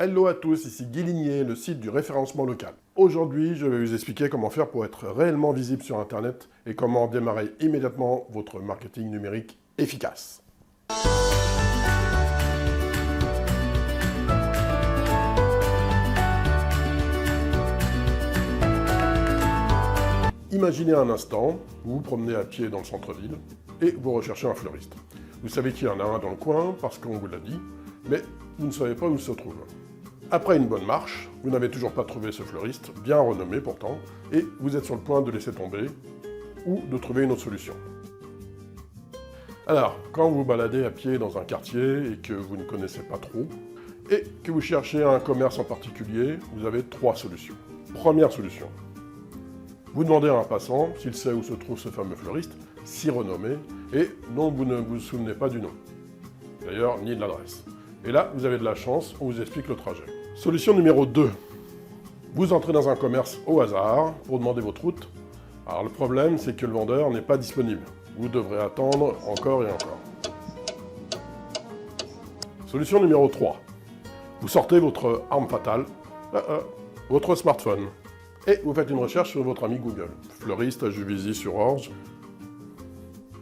Hello à tous, ici Guy Ligné, le site du référencement local. Aujourd'hui, je vais vous expliquer comment faire pour être réellement visible sur Internet et comment démarrer immédiatement votre marketing numérique efficace. Imaginez un instant, vous vous promenez à pied dans le centre-ville et vous recherchez un fleuriste. Vous savez qu'il y en a un dans le coin parce qu'on vous l'a dit, mais vous ne savez pas où il se trouve. Après une bonne marche, vous n'avez toujours pas trouvé ce fleuriste, bien renommé pourtant, et vous êtes sur le point de laisser tomber ou de trouver une autre solution. Alors, quand vous vous baladez à pied dans un quartier et que vous ne connaissez pas trop, et que vous cherchez un commerce en particulier, vous avez trois solutions. Première solution. Vous demandez à un passant s'il sait où se trouve ce fameux fleuriste, si renommé, et dont vous ne vous souvenez pas du nom. D'ailleurs, ni de l'adresse. Et là, vous avez de la chance, on vous explique le trajet. Solution numéro 2. Vous entrez dans un commerce au hasard pour demander votre route. Alors le problème, c'est que le vendeur n'est pas disponible. Vous devrez attendre encore et encore. Solution numéro 3. Vous sortez votre arme fatale, votre smartphone, et vous faites une recherche sur votre ami Google. Fleuriste à Juvisy-sur-Orge.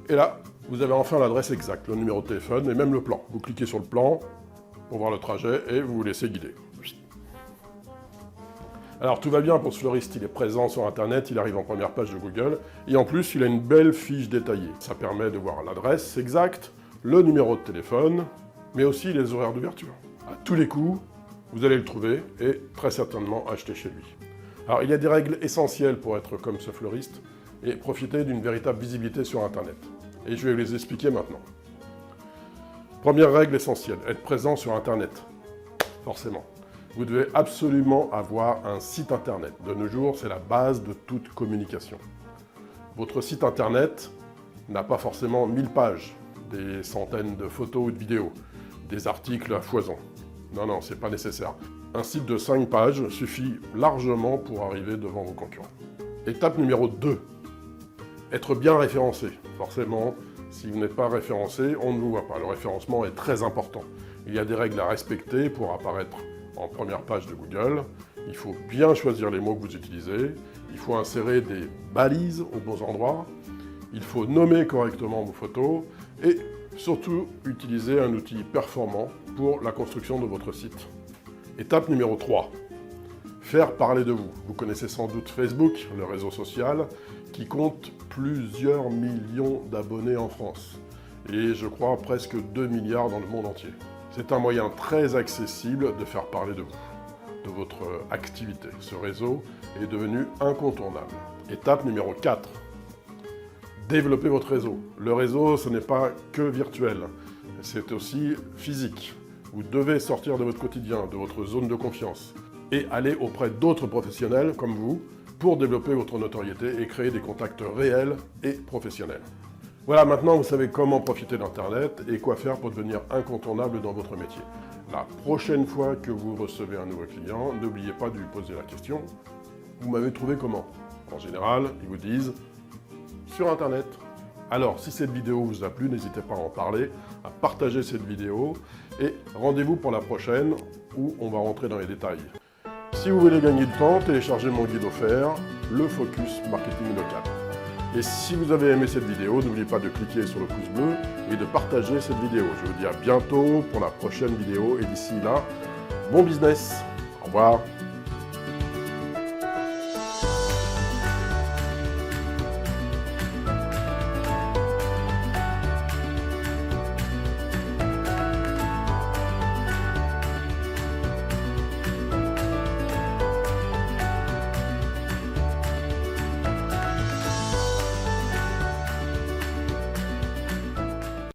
Et là, vous avez enfin l'adresse exacte, le numéro de téléphone et même le plan. Vous cliquez sur le plan pour voir le trajet et vous vous laissez guider. Alors tout va bien pour ce fleuriste, il est présent sur Internet, il arrive en première page de Google, et en plus il a une belle fiche détaillée. Ça permet de voir l'adresse exacte, le numéro de téléphone, mais aussi les horaires d'ouverture. À tous les coups, vous allez le trouver et très certainement acheter chez lui. Alors il y a des règles essentielles pour être comme ce fleuriste et profiter d'une véritable visibilité sur Internet. Et je vais vous les expliquer maintenant. Première règle essentielle, être présent sur Internet. Forcément. Vous devez absolument avoir un site Internet. De nos jours, c'est la base de toute communication. Votre site Internet n'a pas forcément 1000 pages, des centaines de photos ou de vidéos, des articles à foison. Non, non, c'est pas nécessaire. Un site de 5 pages suffit largement pour arriver devant vos concurrents. Étape numéro 2. Être bien référencé. Forcément, si vous n'êtes pas référencé, on ne vous voit pas. Le référencement est très important. Il y a des règles à respecter pour apparaître en première page de Google. Il faut bien choisir les mots que vous utilisez. Il faut insérer des balises aux bons endroits. Il faut nommer correctement vos photos. Et surtout, utiliser un outil performant pour la construction de votre site. Étape numéro 3. Faire parler de vous. Vous connaissez sans doute Facebook, le réseau social, qui compte plusieurs millions d'abonnés en France. Et je crois presque 2 milliards dans le monde entier. C'est un moyen très accessible de faire parler de vous, de votre activité. Ce réseau est devenu incontournable. Étape numéro 4. Développer votre réseau. Le réseau, ce n'est pas que virtuel, c'est aussi physique. Vous devez sortir de votre quotidien, de votre zone de confiance, et aller auprès d'autres professionnels comme vous pour développer votre notoriété et créer des contacts réels et professionnels. Voilà, maintenant vous savez comment profiter d'Internet et quoi faire pour devenir incontournable dans votre métier. La prochaine fois que vous recevez un nouveau client, n'oubliez pas de lui poser la question « Vous m'avez trouvé comment ?» En général, ils vous disent « Sur Internet ». Alors, si cette vidéo vous a plu, n'hésitez pas à en parler, à partager cette vidéo et rendez-vous pour la prochaine où on va rentrer dans les détails. Si vous voulez gagner du temps, téléchargez mon guide offert, le Focus Marketing Local. Et si vous avez aimé cette vidéo, n'oubliez pas de cliquer sur le pouce bleu et de partager cette vidéo. Je vous dis à bientôt pour la prochaine vidéo et d'ici là, bon business. Au revoir.